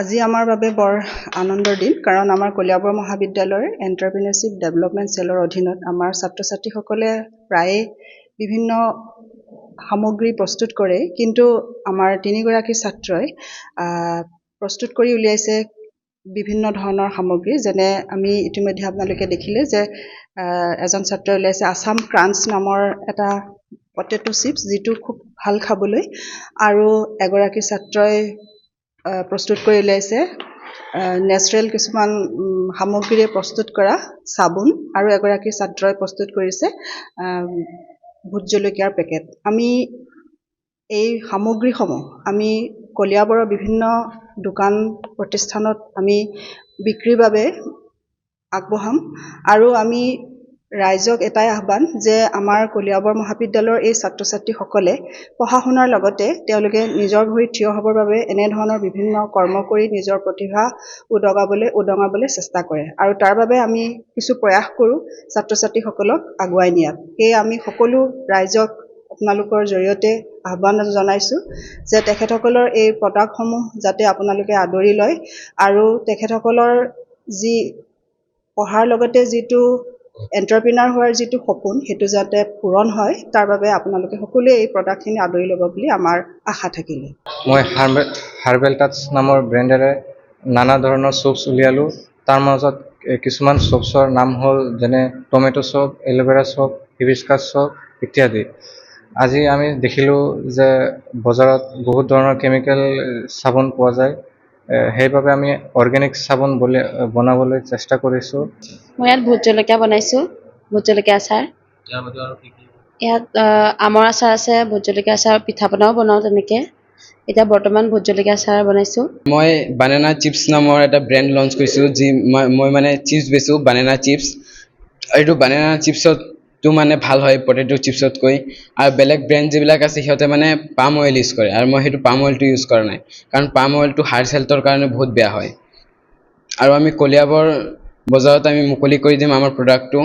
আজি আমাৰ বাবে বৰ আনন্দৰ দিন, কাৰণ আমাৰ কলিয়াবৰ মহাবিদ্যালয়ৰ এণ্টাৰপ্ৰিনাৰশ্বিপ ডেভেলপমেণ্ট চেলৰ অধীনত আমাৰ ছাত্ৰ ছাত্ৰীসকলে প্ৰায়ে বিভিন্ন সামগ্ৰী প্ৰস্তুত কৰে, কিন্তু আমাৰ তিনিগৰাকী ছাত্ৰই প্ৰস্তুত কৰি উলিয়াইছে বিভিন্ন ধৰণৰ সামগ্ৰী। যেনে আমি ইতিমধ্যে আপোনালোকে দেখিলে যে এজন ছাত্ৰই উলিয়াইছে আছাম ক্ৰাঞ্চ নামৰ এটা পটেটো চিপছ, যিটো খুব ভাল খাবলৈ, আৰু এগৰাকী ছাত্ৰই প্ৰস্তুত কৰি উলিয়াইছে নেচাৰেল কিছুমান সামগ্ৰীৰে প্ৰস্তুত কৰা চাবোন, আৰু এগৰাকী ছাত্ৰই প্ৰস্তুত কৰিছে ভোট জলকীয়াৰ পেকেট। আমি এই সামগ্ৰীসমূহ আমি কলিয়াবৰৰ বিভিন্ন দোকান প্ৰতিষ্ঠানত আমি বিক্ৰীৰ বাবে আগবঢ়াম, আৰু আমি ৰাইজক এটাই আহ্বান যে আমাৰ কলিয়াবৰ মহাবিদ্যালয়ৰ এই ছাত্ৰ ছাত্ৰীসকলে পঢ়া শুনাৰ লগতে তেওঁলোকে নিজৰ ভৰিত থিয় হ'বৰ বাবে এনেধৰণৰ বিভিন্ন কৰ্ম কৰি নিজৰ প্ৰতিভা উদঙাবলৈ চেষ্টা কৰে, আৰু তাৰ বাবে আমি কিছু প্ৰয়াস কৰোঁ ছাত্ৰ ছাত্ৰীসকলক আগুৱাই নিয়াত। সেয়ে আমি সকলো ৰাইজক আপোনালোকৰ জৰিয়তে আহ্বান জনাইছোঁ যে তেখেতসকলৰ এই প্ৰডাক্টসমূহ যাতে আপোনালোকে আদৰি লয়, আৰু তেখেতসকলৰ যি পঢ়াৰ লগতে যিটো এণ্টাৰপ্ৰিনাৰ হোৱাৰ যিটো সপোন, সেইটো যাতে পূৰণ হয়, তাৰ বাবে আপোনালোকে সকলোৱে এই প্ৰডাক্টখিনি আদৰি ল'ব বুলি আমাৰ আশা থাকিলে। মই হাৰ্বেল টাচ নামৰ ব্ৰেণ্ডেৰে নানা ধৰণৰ চ'পছ উলিয়ালোঁ। তাৰ মাজত কিছুমান চ'পছৰ নাম হ'ল যেনে tomato soap, aloe vera soap, hibiscus soap ইত্যাদি। আজি আমি দেখিলোঁ যে বজাৰত বহুত ধৰণৰ কেমিকেল চাবোন পোৱা যায়, সেইবাবে আমি অৰ্গেনিক চাবোন বনাবলৈ চেষ্টা কৰিছোঁ। মই ইয়াত ভোট জলকীয়া বনাইছোঁ, ভোট জলকীয়া আচাৰ। ইয়াত আমৰ আচাৰ আছে, ভোট জলকীয়া আচাৰ, পিঠা পনাও বনাওঁ তেনেকৈ। এতিয়া বৰ্তমান ভোট জলকীয়া আচাৰ বনাইছোঁ। মই বানানা চিপছ নামৰ এটা ব্ৰেণ্ড লঞ্চ কৰিছোঁ, যি মই মানে চিপছ বেচোঁ, বানানা চিপছ। এইটো বানানা চিপছতটো মানে ভাল হয় পটেটো চিপছতকৈ, আৰু বেলেগ ব্ৰেণ্ড যিবিলাক আছে সিহঁতে মানে পাম অইল ইউজ কৰে, আৰু মই সেইটো পাম অইলটো ইউজ কৰা নাই, কাৰণ পাম অইলটো হাৰ্ট হেল্থৰ কাৰণে বহুত বেয়া হয়। আৰু আমি কলিয়াবৰ বজাৰত আমি মুকলি কৰি দিম আমাৰ প্ৰডাক্টটো।